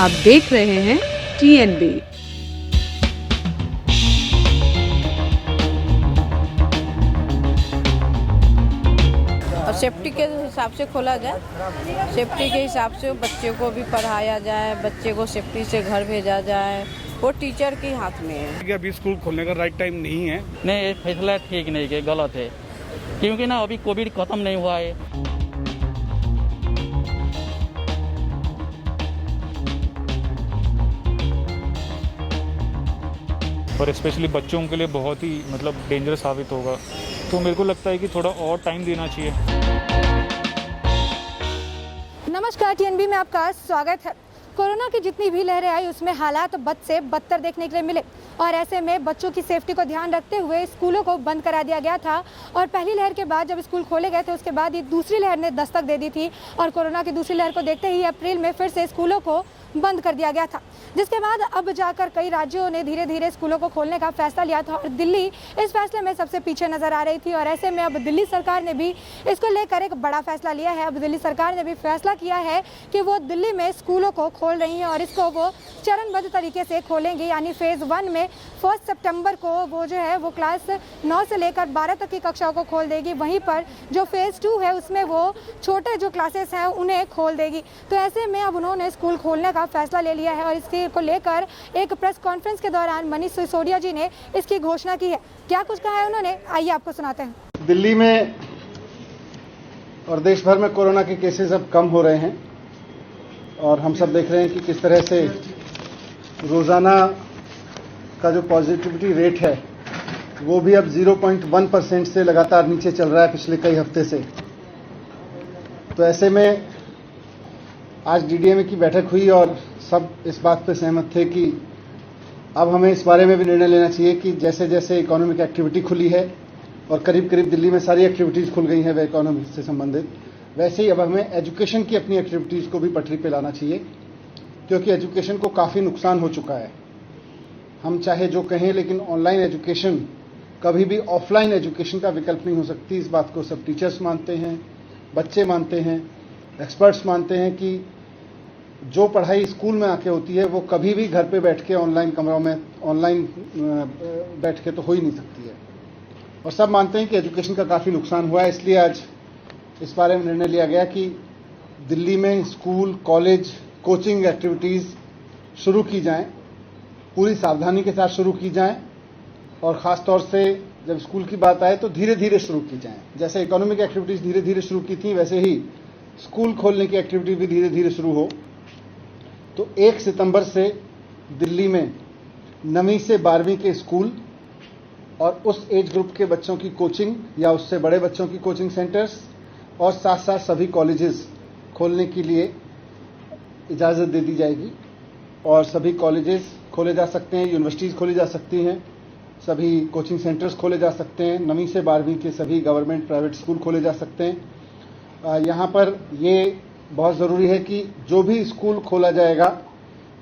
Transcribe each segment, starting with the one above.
आप देख रहे हैं TNB। और सेफ्टी के हिसाब से खोला जाए, सेफ्टी के हिसाब से बच्चे को भी पढ़ाया जाए, बच्चे को सेफ्टी से घर भेजा जाए, वो टीचर के हाथ में है। कि अभी स्कूल खोलने का राइट टाइम नहीं है। नहीं, ये फैसला ठीक नहीं है, गलत है, क्योंकि ना अभी कोविड खत्म नहीं हुआ है। और स्पेशली बच्चों के लिए बहुत ही डेंजरस साबित होगा, तो मेरे को लगता है कि थोड़ा और टाइम देना चाहिए। नमस्कार, TNB में आपका स्वागत है। कोरोना की जितनी भी लहरें आई उसमें हालात बद से बदतर देखने के लिए मिले और ऐसे में बच्चों की सेफ्टी को ध्यान रखते हुए स्कूलों को बंद करा दिया गया था। और पहली लहर के बाद जब स्कूल खोले गए थे उसके बाद ये दूसरी लहर ने दस्तक दे दी थी और कोरोना की दूसरी लहर को देखते ही अप्रैल में फिर से स्कूलों को बंद कर दिया गया था, जिसके बाद अब जाकर कई राज्यों ने धीरे धीरे स्कूलों को खोलने का फैसला लिया था और दिल्ली इस फैसले में सबसे पीछे नजर आ रही थी। और ऐसे में अब दिल्ली सरकार ने भी इसको लेकर एक बड़ा फैसला लिया है। अब दिल्ली सरकार ने भी फैसला किया है कि वो दिल्ली में स्कूलों को खोल रही है और इसको वो चरणबद्ध तरीके से खोलेंगे, यानी फेज़ 1 में 1 सितंबर को वो जो है वो क्लास 9 से लेकर 12 तक की कक्षाओं को खोल देगी। वहीं पर जो फेज़ 2 है उसमें वो छोटे जो क्लासेस हैं उन्हें खोल देगी। तो ऐसे में अब उन्होंने स्कूल खोलने का फैसला ले लिया है और इसके को लेकर एक प्रेस कॉन्फ्रेंस के दौरान मनीष सिसोदिया जी ने इसकी घोषणा की है। क्या कुछ कहा है उन्होंने, आइए आपको सुनाते हैं। दिल्ली में और देश भर में कोरोना के केसेस अब कम हो रहे हैं और हम सब देख रहे हैं कि किस तरह से रोजाना का जो पॉजिटिविटी रेट है वो भी अब 0.1% से लगातार नीचे चल रहा है पिछले कई हफ्ते से। तो ऐसे में आज DDMA की बैठक हुई और सब इस बात पर सहमत थे कि अब हमें इस बारे में भी निर्णय लेना चाहिए कि जैसे जैसे इकोनॉमिक एक्टिविटी खुली है और करीब करीब दिल्ली में सारी एक्टिविटीज़ खुल गई हैं वे इकोनॉमी से संबंधित, वैसे ही अब हमें एजुकेशन की अपनी एक्टिविटीज़ को भी पटरी पे लाना चाहिए, क्योंकि एजुकेशन को काफ़ी नुकसान हो चुका है। हम चाहे जो कहें, लेकिन ऑनलाइन एजुकेशन कभी भी ऑफलाइन एजुकेशन का विकल्प नहीं हो सकती। इस बात को सब टीचर्स मानते हैं, बच्चे मानते हैं, एक्सपर्ट्स मानते हैं कि जो पढ़ाई स्कूल में आके होती है वो कभी भी घर पे बैठ के ऑनलाइन कमरों में ऑनलाइन बैठ के तो हो ही नहीं सकती है। और सब मानते हैं कि एजुकेशन का काफ़ी नुकसान हुआ है। इसलिए आज इस बारे में निर्णय लिया गया कि दिल्ली में स्कूल, कॉलेज, कोचिंग एक्टिविटीज़ शुरू की जाएं, पूरी सावधानी के साथ शुरू की जाएं और ख़ास तौर से जब स्कूल की बात आए तो धीरे धीरे शुरू की जाएं। जैसे इकोनॉमिक एक्टिविटीज़ धीरे धीरे शुरू की थी, वैसे ही स्कूल खोलने की एक्टिविटी भी धीरे धीरे शुरू हो। तो 1 सितंबर से दिल्ली में 9वीं से 12वीं के स्कूल और उस एज ग्रुप के बच्चों की कोचिंग या उससे बड़े बच्चों की कोचिंग सेंटर्स और साथ साथ सभी कॉलेजेस खोलने के लिए इजाज़त दे दी जाएगी और सभी कॉलेजेस खोले जा सकते हैं, यूनिवर्सिटीज़ खोली जा सकती हैं, सभी कोचिंग सेंटर्स खोले जा सकते हैं, 9वीं से 12वीं के सभी गवर्नमेंट प्राइवेट स्कूल खोले जा सकते हैं। यहाँ पर ये बहुत ज़रूरी है कि जो भी स्कूल खोला जाएगा,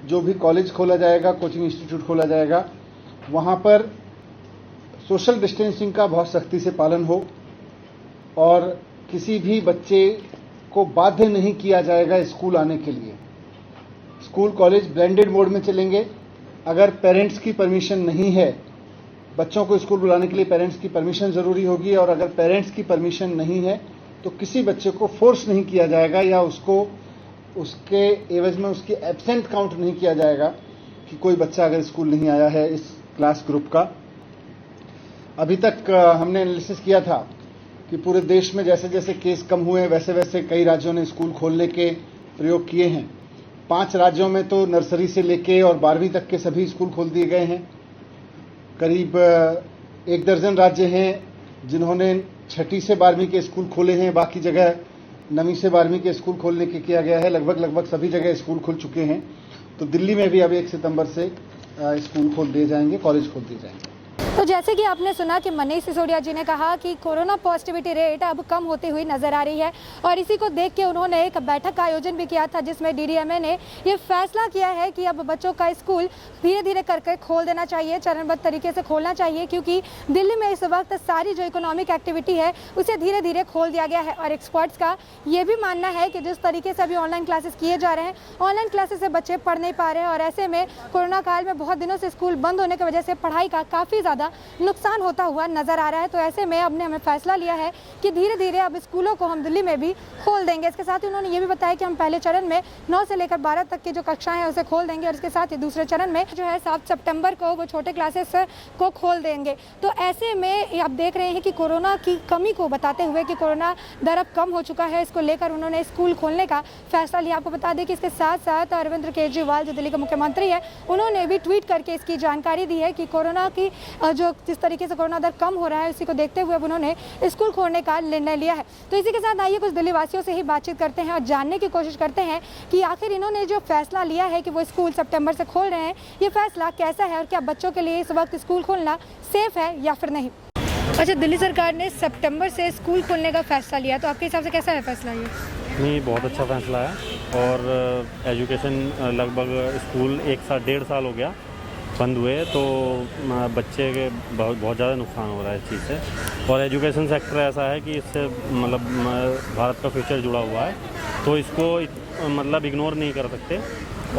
जो भी कॉलेज खोला जाएगा, कोचिंग इंस्टीट्यूट खोला जाएगा, वहाँ पर सोशल डिस्टेंसिंग का बहुत सख्ती से पालन हो और किसी भी बच्चे को बाध्य नहीं किया जाएगा स्कूल आने के लिए। स्कूल कॉलेज ब्लेंडेड मोड में चलेंगे। अगर पेरेंट्स की परमिशन नहीं है, बच्चों को स्कूल बुलाने के लिए पेरेंट्स की परमिशन ज़रूरी होगी और अगर पेरेंट्स की परमिशन नहीं है तो किसी बच्चे को फोर्स नहीं किया जाएगा या उसको उसके एवज में उसकी एब्सेंट काउंट नहीं किया जाएगा कि कोई बच्चा अगर स्कूल नहीं आया है इस क्लास ग्रुप का। अभी तक हमने एनालिसिस किया था कि पूरे देश में जैसे जैसे केस कम हुए वैसे वैसे कई राज्यों ने स्कूल खोलने के प्रयोग किए हैं। 5 राज्यों में तो नर्सरी से लेके और 12वीं तक के सभी स्कूल खोल दिए गए हैं। करीब 1 दर्जन राज्य हैं जिन्होंने 6ठी से 12वीं के स्कूल खोले हैं, बाकी जगह 9वीं से 12वीं के स्कूल खोलने के किया गया है। लगभग सभी जगह स्कूल खुल चुके हैं। तो दिल्ली में भी अब 1 सितंबर से स्कूल खोल दिए जाएंगे, कॉलेज खोल दिए जाएंगे। तो जैसे कि आपने सुना कि मनीष सिसोदिया जी ने कहा कि कोरोना पॉजिटिविटी रेट अब कम होती हुई नजर आ रही है और इसी को देख के उन्होंने एक बैठक का आयोजन भी किया था जिसमें डीडीएमए ने ये फैसला किया है कि अब बच्चों का स्कूल धीरे धीरे करके खोल देना चाहिए, चरणबद्ध तरीके से खोलना चाहिए, क्योंकि दिल्ली में इस वक्त सारी जो इकोनॉमिक एक्टिविटी है उसे धीरे धीरे खोल दिया गया है। और एक्सपर्ट्स का ये भी मानना है कि जिस तरीके से अभी ऑनलाइन क्लासेस किए जा रहे हैं, ऑनलाइन क्लासेस से बच्चे पढ़ नहीं पा रहे हैं और ऐसे में कोरोना काल में बहुत दिनों से स्कूल बंद होने की वजह से पढ़ाई का काफ़ी ज़्यादा नुकसान होता हुआ नजर आ रहा है। तो ऐसे में अब ने हमें फैसला लिया है कि धीरे धीरे अब स्कूलों को हम दिल्ली में भी खोल देंगे। इसके साथ ही उन्होंने ये भी बताया कि हम पहले चरण में 9 से लेकर 12 तक की जो कक्षाएं हैं उसे खोल देंगे और इसके साथ ही दूसरे चरण में जो है 7 सितंबर को वो छोटे क्लासेस को खोल देंगे। तो ऐसे में आप देख रहे हैं कि कोरोना की कमी को बताते हुए कि कोरोना दर अब कम हो चुका है, इसको लेकर उन्होंने स्कूल खोलने का फैसला लिया। आपको बता दें कि इसके साथ साथ अरविंद केजरीवाल जो दिल्ली के मुख्यमंत्री है, उन्होंने भी ट्वीट करके इसकी जानकारी दी है कि कोरोना की जो जिस तरीके से कोरोना दर कम हो रहा है उसी को देखते हुए उन्होंने स्कूल खोलने का निर्णय लिया है। तो इसी के साथ आइए कुछ दिल्ली वासियों से ही बातचीत करते हैं और जानने की कोशिश करते हैं कि आखिर इन्होंने जो फैसला लिया है कि वो स्कूल सितंबर से खोल रहे हैं, ये फैसला कैसा है और क्या बच्चों के लिए इस वक्त स्कूल खोलना सेफ है या फिर नहीं। अच्छा, दिल्ली सरकार ने सितंबर से स्कूल खोलने का फैसला लिया, तो आपके हिसाब से कैसा है फैसला ये? नहीं, बहुत अच्छा फैसला है और एजुकेशन लगभग स्कूल 1.5 साल हो गया बंद हुए, तो बच्चे के बहुत ज़्यादा नुकसान हो रहा है इस चीज़ से। और एजुकेशन सेक्टर ऐसा है कि इससे मतलब भारत का फ्यूचर जुड़ा हुआ है, तो इसको मतलब इग्नोर नहीं कर सकते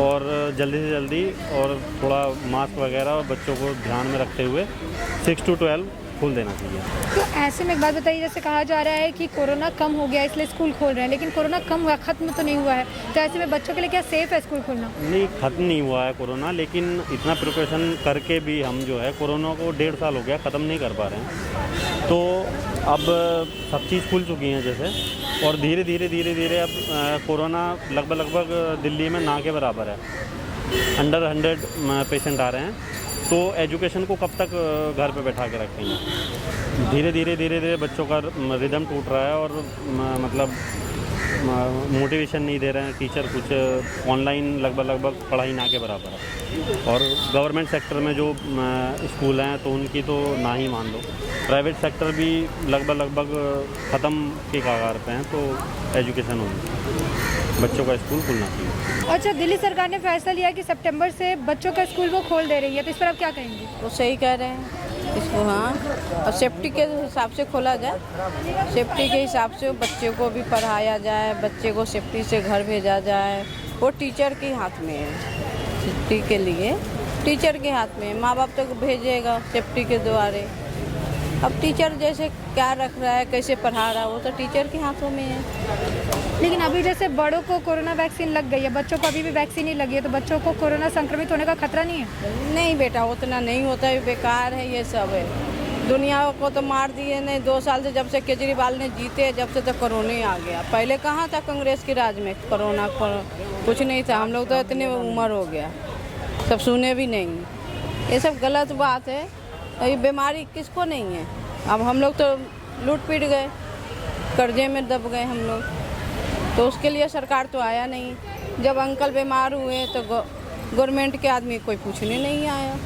और जल्दी से जल्दी और थोड़ा मास्क वगैरह और बच्चों को ध्यान में रखते हुए 6 to 12 खोल देना चाहिए। तो ऐसे में एक बात बताइए, जैसे कहा जा रहा है कि कोरोना कम हो गया इसलिए स्कूल खोल रहे हैं, लेकिन कोरोना कम हुआ, खत्म तो नहीं हुआ है, तो ऐसे में बच्चों के लिए क्या सेफ है स्कूल खोलना? नहीं, ख़त्म नहीं हुआ है कोरोना, लेकिन इतना प्रिकॉशन करके भी हम जो है कोरोना को 1.5 साल हो गया ख़त्म नहीं कर पा रहे हैं। तो अब सब चीज़ खुल चुकी हैं जैसे, और धीरे धीरे अब कोरोना लगभग दिल्ली में ना के बराबर है, अंडर 100 पेशेंट आ रहे हैं। तो एजुकेशन को कब तक घर पे बैठा के रखेंगे? धीरे धीरे बच्चों का रिदम टूट रहा है और मतलब मोटिवेशन नहीं दे रहे हैं टीचर, कुछ ऑनलाइन लगभग पढ़ाई ना के बराबर है। और गवर्नमेंट सेक्टर में जो स्कूल हैं तो उनकी तो ना ही मान लो, प्राइवेट सेक्टर भी लगभग ख़त्म के कगार पे हैं। तो एजुकेशन होनी, बच्चों का स्कूल खुलना चाहिए। अच्छा, दिल्ली सरकार ने फैसला लिया कि सितंबर से बच्चों का स्कूल वो खोल दे रही है, तो इस पर आप क्या कहेंगे? वो सही कह रहे हैं इसको, हाँ, और सेफ्टी के हिसाब से खोला जाए, सेफ्टी के हिसाब से बच्चे को भी पढ़ाया जाए, बच्चे को सेफ्टी से घर भेजा जाए। वो टीचर के हाथ में है, सेफ्टी के लिए टीचर के हाथ में है, माँ बाप तक भेजेगा सेफ्टी के द्वारे। अब टीचर जैसे क्या रख रहा है, कैसे पढ़ा रहा है, वो तो टीचर के हाथों में है। लेकिन अभी जैसे बड़ों को कोरोना वैक्सीन लग गई है, बच्चों को अभी भी वैक्सीन नहीं लगी है, तो बच्चों को कोरोना संक्रमित होने का खतरा नहीं है? नहीं बेटा, उतना नहीं होता है, बेकार है ये सब है। दुनिया को तो मार दिए नहीं, 2 साल से जब से केजरीवाल ने जीते जब से तो कोरोना आ गया। पहले कहाँ था कांग्रेस के राज में कोरोना, कुछ नहीं था। हम लोग तो इतने उम्र हो गया, सब सुने भी नहीं। ये सब गलत बात है। ये बीमारी किसको नहीं है? अब हम लोग तो लूट पीट गए, कर्जे में दब गए हम लोग, तो उसके लिए सरकार तो आया नहीं। जब अंकल बीमार हुए तो गवर्नमेंट के आदमी कोई पूछने नहीं आया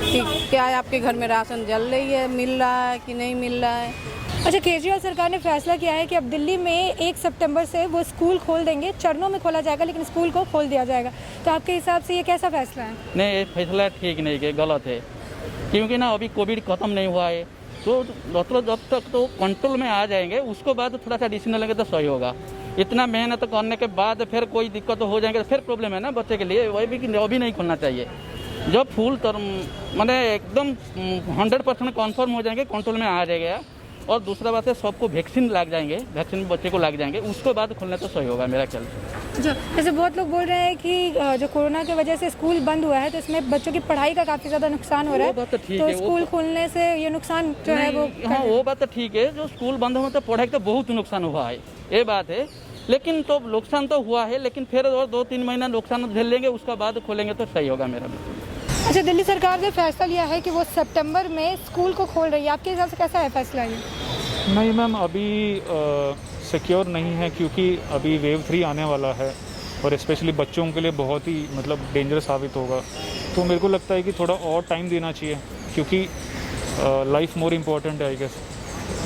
कि क्या आपके घर में राशन जल रही है, मिल रहा है कि नहीं मिल रहा है। अच्छा, केजरीवाल सरकार ने फैसला किया है कि अब दिल्ली में 1 सितंबर से वो स्कूल खोल देंगे, चरणों में खोला जाएगा लेकिन स्कूल को खोल दिया जाएगा। तो आपके हिसाब से ये कैसा फैसला है? नहीं, ये फैसला ठीक नहीं है, गलत है, क्योंकि ना अभी कोविड ख़त्म नहीं हुआ है, तो मतलब जब तक तो कंट्रोल में आ जाएंगे उसको बाद थोड़ा सा डिसीजन लेंगे तो सही होगा। इतना मेहनत करने के बाद फिर कोई दिक्कत हो जाएंगे तो फिर प्रॉब्लम है ना बच्चे के लिए। वही भी अभी नहीं खोलना चाहिए, जब फुल मैंने एकदम 100% कन्फर्म हो जाएंगे, कंट्रोल में आ जाएगा। और दूसरा बात है, सबको वैक्सीन लग जाएंगे, वैक्सीन बच्चे को लग जाएंगे, उसके बाद खोलने तो सही होगा मेरा ख्याल से। जैसे बहुत लोग बोल रहे हैं कि जो कोरोना की वजह से स्कूल बंद हुआ है तो इसमें बच्चों की पढ़ाई का काफ़ी ज़्यादा नुकसान हो रहा है, तो स्कूल खोलने से ये नुकसान जो है वो, हाँ वो बात तो ठीक है, जो स्कूल बंद हुआ तो पढ़ाई का बहुत नुकसान हुआ है, ये बात है। लेकिन तो नुकसान तो हुआ है, लेकिन फिर और 2-3 महीना नुकसान झेल लेंगे, उसका बाद खोलेंगे तो सही होगा मेरा बिल्कुल। अच्छा, दिल्ली सरकार ने फैसला लिया है कि वो सितंबर में स्कूल को खोल रही है, आपके हिसाब से कैसा है फैसला ये? नहीं मैम, अभी सिक्योर नहीं है, क्योंकि अभी वेव 3 आने वाला है और स्पेशली बच्चों के लिए बहुत ही मतलब डेंजरस साबित होगा। तो मेरे को लगता है कि थोड़ा और टाइम देना चाहिए, क्योंकि लाइफ मोर इम्पोर्टेंट है आई गेस।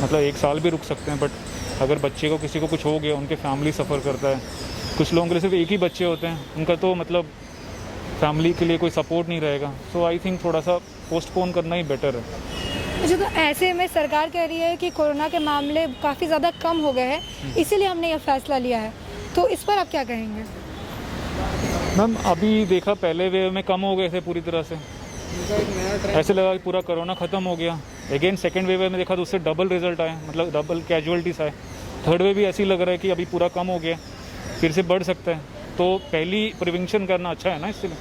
मतलब 1 साल भी रुक सकते हैं, बट अगर बच्चे को किसी को कुछ हो गया, उनके फैमिली सफ़र करता है। कुछ लोगों के लिए सिर्फ एक ही बच्चे होते हैं, उनका तो मतलब फैमिली के लिए कोई सपोर्ट नहीं रहेगा। सो आई थिंक थोड़ा सा पोस्टपोन करना ही बेटर है। अच्छा, तो ऐसे में सरकार कह रही है कि कोरोना के मामले काफ़ी ज़्यादा कम हो गए हैं, इसीलिए हमने ये फैसला लिया है, तो इस पर आप क्या कहेंगे? मैम अभी देखा पहले वेव में कम हो गए थे पूरी तरह से, ऐसे लगा कि पूरा कोरोना ख़त्म हो गया। अगेन सेकेंड वेव में देखा तो उससे डबल रिजल्ट आए, मतलब डबल कैजुअलिटीज़ आए। थर्ड वेव भी ऐसे ही लग रहा है कि अभी पूरा कम हो गया, फिर से बढ़ सकता है। तो पहली प्रिवेंशन करना अच्छा है ना, इसलिए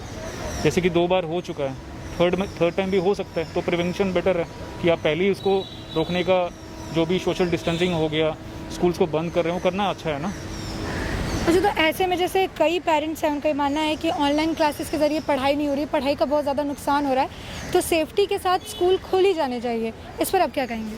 जैसे कि 2 बार हो चुका है, थर्ड टाइम भी हो सकता है, तो प्रिवेंशन बेटर है कि आप पहले ही उसको रोकने का, जो भी सोशल डिस्टेंसिंग हो गया, स्कूल्स को बंद कर रहे हो, करना अच्छा है ना। अच्छा, तो ऐसे में जैसे कई पेरेंट्स हैं, उनका ये मानना है कि ऑनलाइन क्लासेस के ज़रिए पढ़ाई नहीं हो रही, पढ़ाई का बहुत ज़्यादा नुकसान हो रहा है, तो सेफ्टी के साथ स्कूल खोल ही जाने चाहिए, इस पर आप क्या कहेंगे?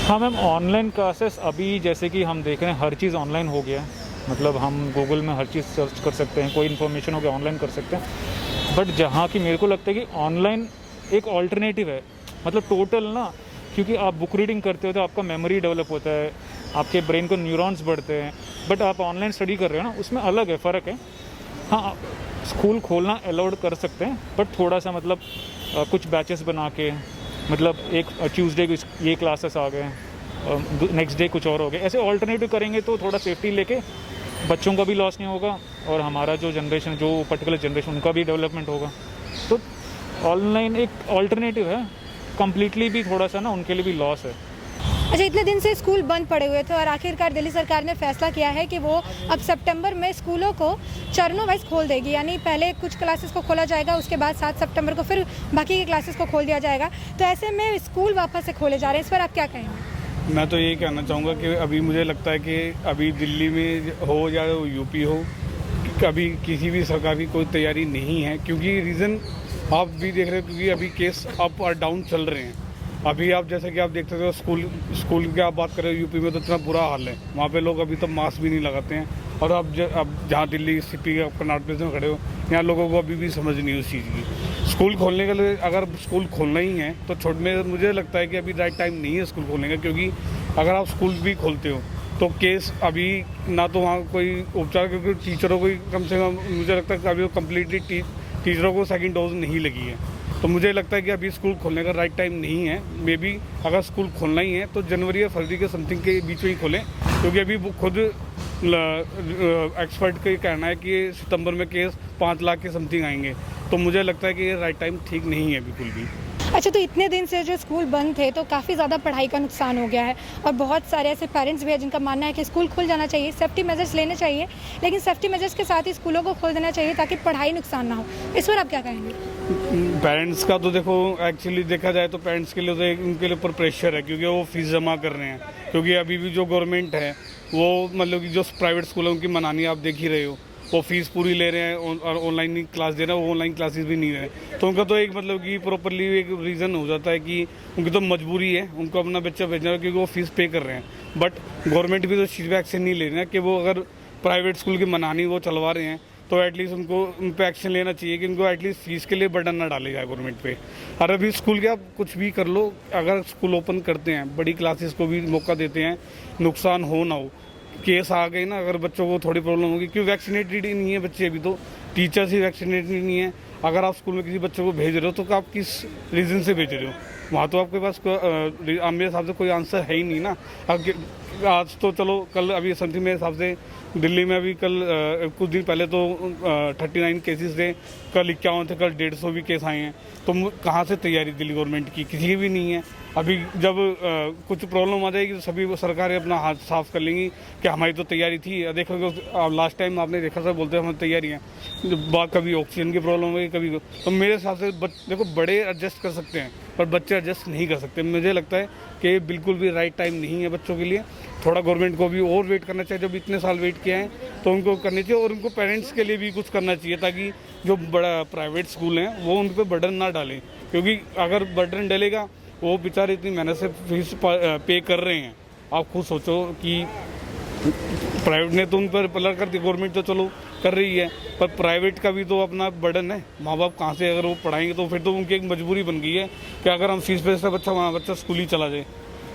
हाँ मैम, ऑनलाइन क्लासेस अभी जैसे कि हम देख रहे हैं हर चीज़ ऑनलाइन हो गया है। मतलब हम गूगल में हर चीज़ सर्च कर सकते हैं, कोई इन्फॉर्मेशन हो गया ऑनलाइन कर सकते हैं। बट जहाँ की मेरे को लगता है कि ऑनलाइन एक ऑल्टरनेटिव है, मतलब टोटल ना, क्योंकि आप बुक रीडिंग करते हो तो आपका मेमोरी डेवलप होता है, आपके ब्रेन को न्यूरॉन्स बढ़ते हैं। बट आप ऑनलाइन स्टडी कर रहे हो ना, उसमें अलग है, फ़र्क है। हाँ, स्कूल खोलना अलाउड कर सकते हैं, बट थोड़ा सा मतलब कुछ बैचेस बना के, मतलब एक ट्यूसडे को ये क्लासेस आ गए, नेक्स्ट डे कुछ और हो गए, ऐसे ऑल्टरनेटिव करेंगे तो थोड़ा सेफ्टी लेके बच्चों का भी लॉस नहीं होगा और हमारा जो जनरेशन, जो पर्टिकुलर जनरेशन, उनका भी डेवलपमेंट होगा। तो ऑनलाइन एक ऑल्टरनेटिव है, कम्प्लीटली भी थोड़ा सा ना उनके लिए भी लॉस है। अच्छा, इतने दिन से स्कूल बंद पड़े हुए थे और आखिरकार दिल्ली सरकार ने फैसला किया है कि वो अब सितंबर में स्कूलों को चरणों वाइज खोल देगी, यानी पहले कुछ क्लासेस को खोला जाएगा, उसके बाद 7 सितंबर को फिर बाकी के क्लासेस को खोल दिया जाएगा। तो ऐसे में स्कूल वापस से खोले जा रहे हैं, इस पर आप क्या कहेंगे? मैं तो यही कहना चाहूँगा कि अभी मुझे लगता है कि अभी दिल्ली में हो या यूपी हो, अभी किसी भी सरकार की कोई तैयारी नहीं है, क्योंकि रीज़न आप भी देख रहे हो, क्योंकि अभी केस अप और डाउन चल रहे हैं। अभी आप जैसे कि आप देखते हो स्कूल की आप बात करें, यूपी में तो इतना बुरा हाल है, वहाँ पे लोग अभी तो मास्क भी नहीं लगाते हैं। और अब जहाँ दिल्ली सीपी कर्नाटक प्लेस में खड़े हो, यहाँ लोगों को अभी भी समझ नहीं उस चीज़ की। स्कूल खोलने के लिए, अगर स्कूल खोलना ही है तो मुझे लगता है कि अभी राइट टाइम नहीं है स्कूल खोलने का, क्योंकि अगर आप स्कूल भी खोलते हो तो केस अभी ना तो वहाँ कोई उपचार, क्योंकि टीचरों को कम से कम मुझे लगता है कि अभी वो कम्प्लीटली टीचरों को सेकेंड डोज नहीं लगी है। तो मुझे लगता है कि अभी स्कूल खोलने का राइट टाइम नहीं है। मे बी अगर स्कूल खोलना ही है तो जनवरी या फरवरी के समथिंग के बीच में ही खोलें, क्योंकि अभी वो खुद एक्सपर्ट का कहना है कि सितंबर में केस 5 लाख के समथिंग आएंगे। तो मुझे लगता है कि ये राइट टाइम ठीक नहीं है बिल्कुल भी। अच्छा, तो इतने दिन से जो स्कूल बंद थे तो काफ़ी ज़्यादा पढ़ाई का नुकसान हो गया है और बहुत सारे ऐसे पेरेंट्स भी हैं जिनका मानना है कि स्कूल खुल जाना चाहिए, सेफ्टी मेजर्स लेने चाहिए, लेकिन सेफ्टी मेजर्स के साथ ही स्कूलों को खोल देना चाहिए ताकि पढ़ाई नुकसान ना हो। इस पर आप क्या कहेंगे? पेरेंट्स का तो देखो, एक्चुअली देखा जाए तो पेरेंट्स के लिए तो उनके ऊपर प्रेशर है, क्योंकि वो फीस जमा कर रहे हैं। क्योंकि अभी भी जो गवर्नमेंट है वो, मतलब कि जो प्राइवेट स्कूल है उनकी मनानी आप देख ही रहे हो, वो फीस पूरी ले रहे हैं और ऑनलाइन ही क्लास दे रहे हैं, वो ऑनलाइन क्लासेस भी नहीं दे रहे। तो उनका तो एक मतलब कि प्रॉपरली एक रीज़न हो जाता है कि उनकी तो मजबूरी है उनको अपना बच्चा भेजना है, क्योंकि वो फीस पे कर रहे हैं। बट गवर्नमेंट भी तो इस चीज़ पर एक्शन नहीं ले रहे हैं कि वो अगर प्राइवेट स्कूल की मनानी वो चलवा रहे हैं तो एटलीस्ट उनको उन पर एक्शन लेना चाहिए कि उनको एटलीस्ट फीस के लिए बर्डन ना डाले जाए गवर्नमेंट पे। और अभी स्कूल के आप कुछ भी कर लो, अगर स्कूल ओपन करते हैं, बड़ी क्लासेस को भी मौका देते हैं, नुकसान हो ना हो, केस आ गए ना, अगर बच्चों को थोड़ी प्रॉब्लम होगी, क्योंकि वैक्सीनेटेड ही नहीं है बच्चे, अभी तो टीचर्स ही वैक्सीनेटेड नहीं है। अगर आप स्कूल में किसी बच्चे को भेज रहे हो तो आप किस रीज़न से भेज रहे हो? वहाँ तो आपके पास मेरे हिसाब से कोई आंसर है ही नहीं ना। आज तो चलो, कल अभी समथिंग मेरे हिसाब से दिल्ली में अभी कल कुछ दिन पहले तो 39 केसेस थे, कल 51 थे, कल 150 भी केस आए हैं। तो कहाँ से तैयारी दिल्ली गवर्नमेंट की? किसी की भी नहीं है। अभी जब कुछ प्रॉब्लम आ जाएगी तो सभी सरकारें अपना हाथ साफ कर लेंगी कि हमारी तो तैयारी थी। देखो लास्ट टाइम आपने देखा था, बोलते हैं हमारी तैयारी है, कभी ऑक्सीजन की प्रॉब्लम होगी, कभी। तो मेरे हिसाब से देखो, बड़े एडजस्ट कर सकते हैं पर बच्चे एडजस्ट नहीं कर सकते। मुझे लगता है कि बिल्कुल भी राइट टाइम नहीं है बच्चों के लिए। थोड़ा गवर्नमेंट को भी और वेट करना चाहिए, जब इतने साल वेट किया है तो उनको करनी चाहिए। और उनको पेरेंट्स के लिए भी कुछ करना चाहिए ताकि जो बड़ा प्राइवेट स्कूल हैं वो उन पर बर्डन ना डालें, क्योंकि अगर बर्डन डलेगा, वो बेचारे इतनी मेहनत से फीस पे कर रहे हैं। आप खुद सोचो कि प्राइवेट ने तो उन पर पलट कर दी, गवर्नमेंट तो चलो कर रही है, पर प्राइवेट का भी तो अपना बर्डन है। माँ बाप कहाँ से अगर वो पढ़ाएंगे तो फिर तो उनकी एक मजबूरी बन गई है कि अगर हम फीस पे से बच्चा स्कूल ही चला जाए।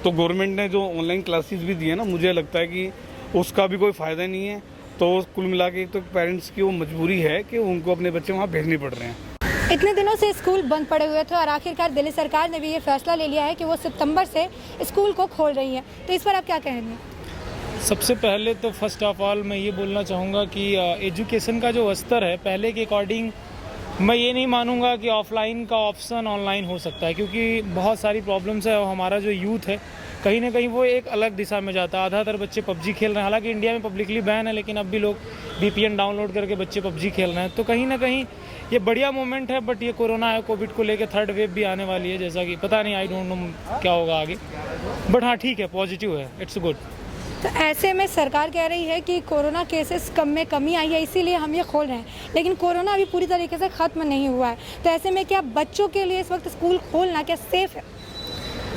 तो गवर्नमेंट ने जो ऑनलाइन क्लासेस भी दी है ना, मुझे लगता है कि उसका भी कोई फ़ायदा नहीं है। तो कुल मिला के तो पेरेंट्स की वो मजबूरी है कि उनको अपने बच्चे वहाँ भेजने पड़ रहे हैं। इतने दिनों से स्कूल बंद पड़े हुए थे और आखिरकार दिल्ली सरकार ने भी ये फैसला ले लिया है कि वो सितंबर से स्कूल को खोल रही है। तो इस पर आप क्या कहेंगे? सबसे पहले तो फर्स्ट ऑफ ऑल मैं ये बोलना चाहूँगा कि एजुकेशन का जो स्तर है पहले के अकॉर्डिंग मैं ये नहीं मानूंगा कि ऑफलाइन का ऑप्शन ऑनलाइन हो सकता है, क्योंकि बहुत सारी प्रॉब्लम्स है और हमारा जो यूथ है कहीं ना कहीं वो एक अलग दिशा में जाता है। आधातर बच्चे पबजी खेल रहे हैं, हालांकि इंडिया में पब्लिकली बैन है, लेकिन अब भी लोग VPN डाउनलोड करके बच्चे पबजी खेल रहे हैं। तो कहीं ना कहीं ये बढ़िया मोमेंट है, बट ये कोरोना है, कोविड को लेकर थर्ड वेव भी आने वाली है, जैसा कि पता नहीं, आई डोंट नो क्या होगा आगे, बट हाँ ठीक है, पॉजिटिव है, इट्स गुड। तो ऐसे में सरकार कह रही है कि कोरोना केसेस में कमी आई है, इसीलिए हम ये खोल रहे हैं, लेकिन कोरोना अभी पूरी तरीके से ख़त्म नहीं हुआ है। तो ऐसे में क्या बच्चों के लिए इस वक्त स्कूल खोलना क्या सेफ है?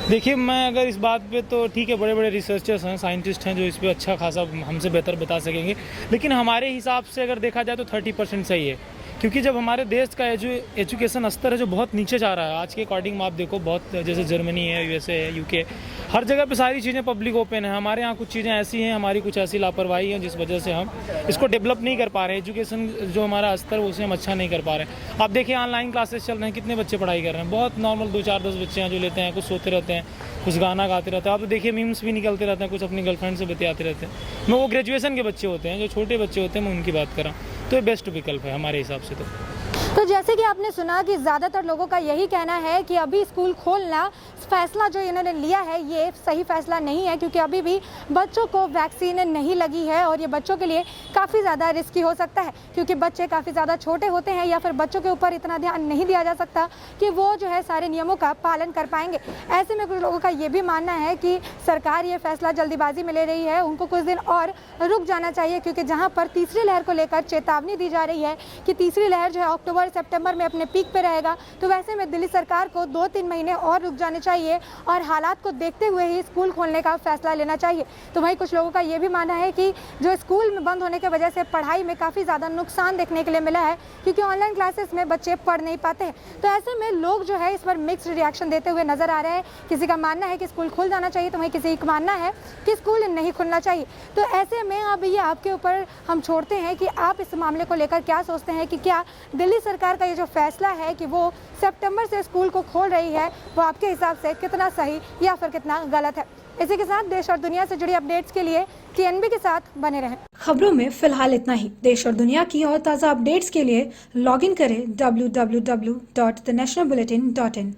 देखिए, मैं अगर इस बात पे तो ठीक है, बड़े बड़े रिसर्चर्स हैं, साइंटिस्ट हैं जो इस पे अच्छा खासा हमसे बेहतर बता सकेंगे, लेकिन हमारे हिसाब से अगर देखा जाए तो 30% सही है, क्योंकि जब हमारे देश का एजुकेशन स्तर है जो बहुत नीचे जा रहा है आज के अकॉर्डिंग, आप देखो बहुत जैसे जर्मनी है, USA है, UK, हर जगह पे सारी चीज़ें पब्लिक ओपन है। हमारे यहाँ कुछ चीज़ें ऐसी हैं, हमारी कुछ ऐसी लापरवाही है जिस वजह से हम इसको डेवलप नहीं कर पा रहे हैं। एजुकेशन जो हमारा स्तर है उसे हम अच्छा नहीं कर पा रहे हैं। आप देखिए ऑनलाइन क्लासेस चल रहे हैं, कितने बच्चे पढ़ाई कर रहे हैं, बहुत नॉर्मल 2-4-10 बच्चे हैं जो लेते हैं, कुछ सोते रहते हैं, कुछ गाना गाते रहते हैं। आप तो देखिए मीम्स भी निकलते रहते हैं, कुछ अपनी गर्लफ्रेंड से बतियाते रहते हैं। मैं वो ग्रेजुएशन के बच्चे होते हैं, जो छोटे बच्चे होते हैं, मैं उनकी बात कर रहा हूँ। तो ये बेस्ट विकल्प है हमारे हिसाब से। तो जैसे कि आपने सुना कि ज़्यादातर लोगों का यही कहना है कि अभी स्कूल खोलना फैसला जो इन्होंने लिया है ये सही फैसला नहीं है, क्योंकि अभी भी बच्चों को वैक्सीन नहीं लगी है और ये बच्चों के लिए काफ़ी ज़्यादा रिस्की हो सकता है, क्योंकि बच्चे काफ़ी ज़्यादा छोटे होते हैं या फिर बच्चों के ऊपर इतना ध्यान नहीं दिया जा सकता कि वो जो है सारे नियमों का पालन कर पाएंगे। ऐसे में कुछ लोगों का ये भी मानना है कि सरकार ये फैसला जल्दीबाजी में ले रही है, उनको कुछ दिन और रुक जाना चाहिए, क्योंकि जहाँ पर तीसरी लहर को लेकर चेतावनी दी जा रही है कि तीसरी लहर जो है अक्टूबर-सितंबर में अपने पीक पे रहेगा, तो वैसे में दिल्ली सरकार को 2-3 महीने और रुक जाने चाहिए और हालात को देखते हुए ही स्कूल खोलने का फैसला लेना चाहिए। तो वहीं कुछ लोगों का ये भी मानना है कि जो स्कूल में बंद होने की वजह से पढ़ाई में काफ़ी ज़्यादा नुकसान देखने के लिए मिला है, क्योंकि ऑनलाइन क्लासेस में बच्चे पढ़ नहीं पाते हैं। तो ऐसे में लोग जो है इस पर मिक्स्ड रिएक्शन देते हुए नजर आ रहे हैं। किसी का मानना है कि स्कूल खुल जाना चाहिए, तो वहीं किसी का मानना है कि स्कूल नहीं खुलना चाहिए। तो ऐसे में अब ये आपके ऊपर हम छोड़ते हैं कि आप इस मामले को लेकर क्या सोचते हैं, कि क्या दिल्ली सरकार का ये जो फैसला है कि वो सितंबर से स्कूल को खोल रही है, वो आपके हिसाब से कितना सही या फिर कितना गलत है। इसी के साथ देश और दुनिया से जुड़ी अपडेट्स के लिए TNB के साथ बने रहें। खबरों में फिलहाल इतना ही। देश और दुनिया की और ताज़ा अपडेट्स के लिए लॉगिन करें www.thenationalbulletin.in।